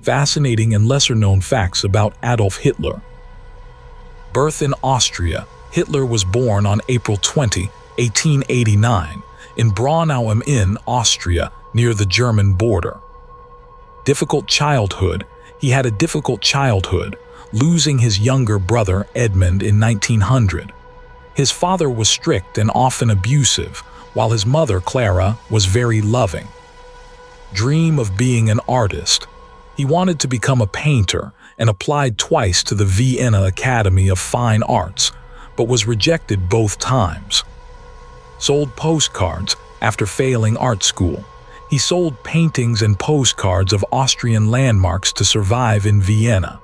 Fascinating and lesser-known facts about Adolf Hitler. Birth in Austria. Hitler was born on April 20, 1889, in Braunau am Inn, Austria, near the German border. Difficult childhood. He had a difficult childhood, losing his younger brother Edmund in 1900. His father was strict and often abusive, while his mother, Clara, was very loving. Dream of being an artist. He wanted to become a painter and applied twice to the Vienna Academy of Fine Arts, but was rejected both times. Sold postcards after failing art school. He sold paintings and postcards of Austrian landmarks to survive in Vienna.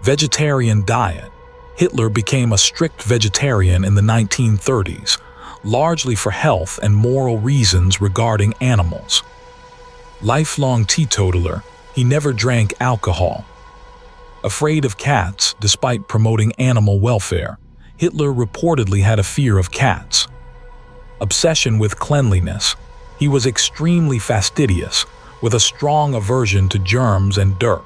Vegetarian diet. Hitler became a strict vegetarian in the 1930s, largely for health and moral reasons regarding animals. Lifelong teetotaler. He never drank alcohol. Afraid of cats despite promoting animal welfare. Hitler reportedly had a fear of cats. Obsession with cleanliness. He was extremely fastidious, with a strong aversion to germs and dirt.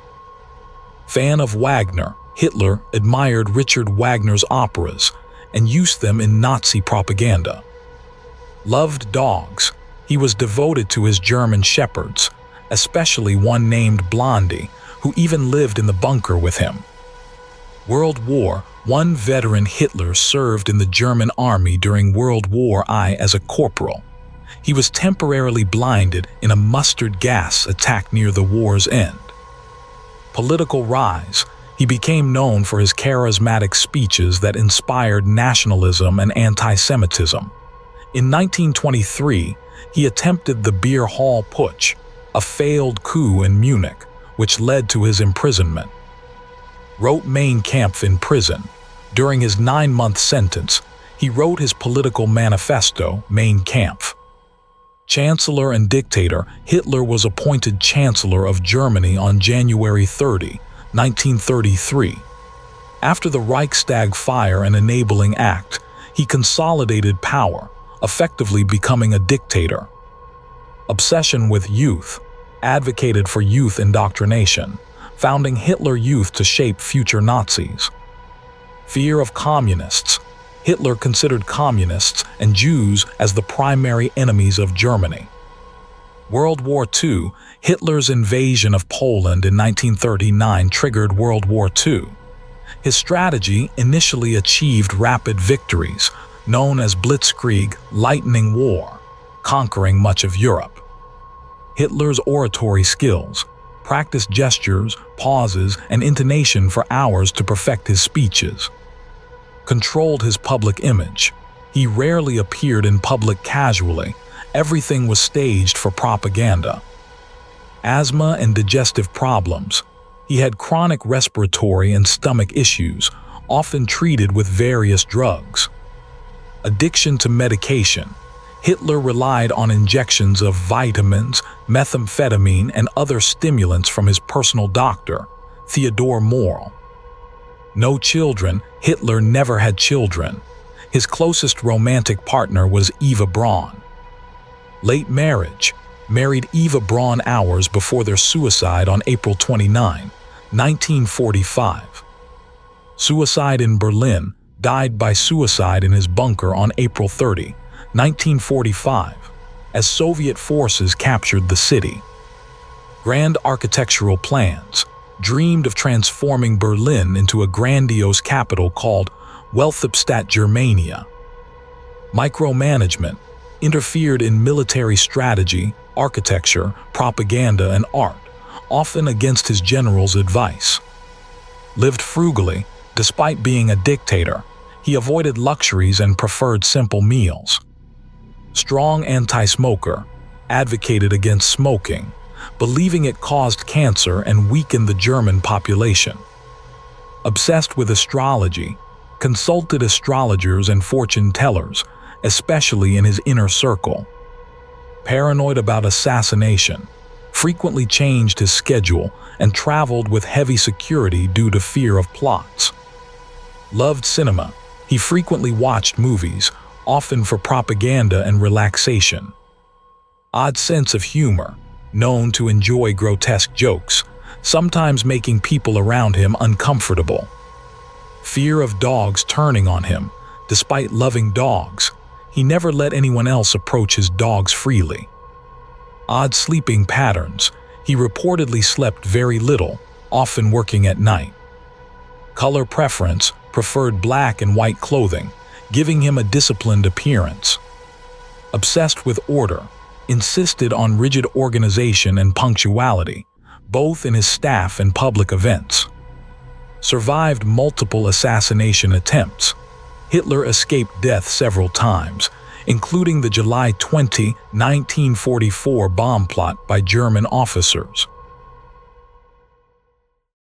Fan of Wagner. Hitler admired Richard Wagner's operas and used them in Nazi propaganda. Loved dogs. He was devoted to his German shepherds, especially one named Blondie, who even lived in the bunker with him. World War. One veteran Hitler served in the German army during World War I as a corporal. He was temporarily blinded in a mustard gas attack near the war's end. Political rise. He became known for his charismatic speeches that inspired nationalism and anti-Semitism. In 1923, he attempted the Beer Hall Putsch, a failed coup in Munich, which led to his imprisonment. Wrote Mein Kampf in prison. During his 9-month sentence, he wrote his political manifesto, Mein Kampf. Chancellor and dictator. Hitler was appointed Chancellor of Germany on January 30, 1933. After the Reichstag fire and enabling act, he consolidated power, effectively becoming a dictator. Obsession with youth. Advocated for youth indoctrination, founding Hitler Youth to shape future Nazis. Fear of communists. Hitler considered communists and Jews as the primary enemies of Germany. World War II. Hitler's invasion of Poland in 1939 triggered World War II. His strategy initially achieved rapid victories, known as Blitzkrieg, Lightning War, conquering much of Europe. Hitler's oratory skills. Practiced gestures, pauses, and intonation for hours to perfect his speeches. Controlled his public image. He rarely appeared in public casually. Everything was staged for propaganda. Asthma and digestive problems. He had chronic respiratory and stomach issues, often treated with various drugs. Addiction to medication. Hitler relied on injections of vitamins, methamphetamine, and other stimulants from his personal doctor, Theodor Morell. No children. Hitler never had children. His closest romantic partner was Eva Braun. Late marriage. Married Eva Braun hours before their suicide on April 29, 1945. Suicide in Berlin. Died by suicide in his bunker on April 30, 1945, as Soviet forces captured the city. Grand architectural plans. Dreamed of transforming Berlin into a grandiose capital called Welthauptstadt Germania. Micromanagement. Interfered in military strategy, architecture, propaganda, and art, often against his general's advice. Lived frugally. Despite being a dictator, he avoided luxuries and preferred simple meals. Strong anti-smoker. Advocated against smoking, believing it caused cancer and weakened the German population. Obsessed with astrology. Consulted astrologers and fortune tellers, especially in his inner circle. Paranoid about assassination. Frequently changed his schedule and traveled with heavy security due to fear of plots. Loved cinema. He frequently watched movies, often for propaganda and relaxation. Odd sense of humor. Known to enjoy grotesque jokes, sometimes making people around him uncomfortable. Fear of dogs turning on him. Despite loving dogs, he never let anyone else approach his dogs freely. Odd sleeping patterns. He reportedly slept very little, often working at night. Color preference, preferred black and white clothing, giving him a disciplined appearance. Obsessed with order, insisted on rigid organization and punctuality, both in his staff and public events. Survived multiple assassination attempts. Hitler escaped death several times, including the July 20, 1944 bomb plot by German officers.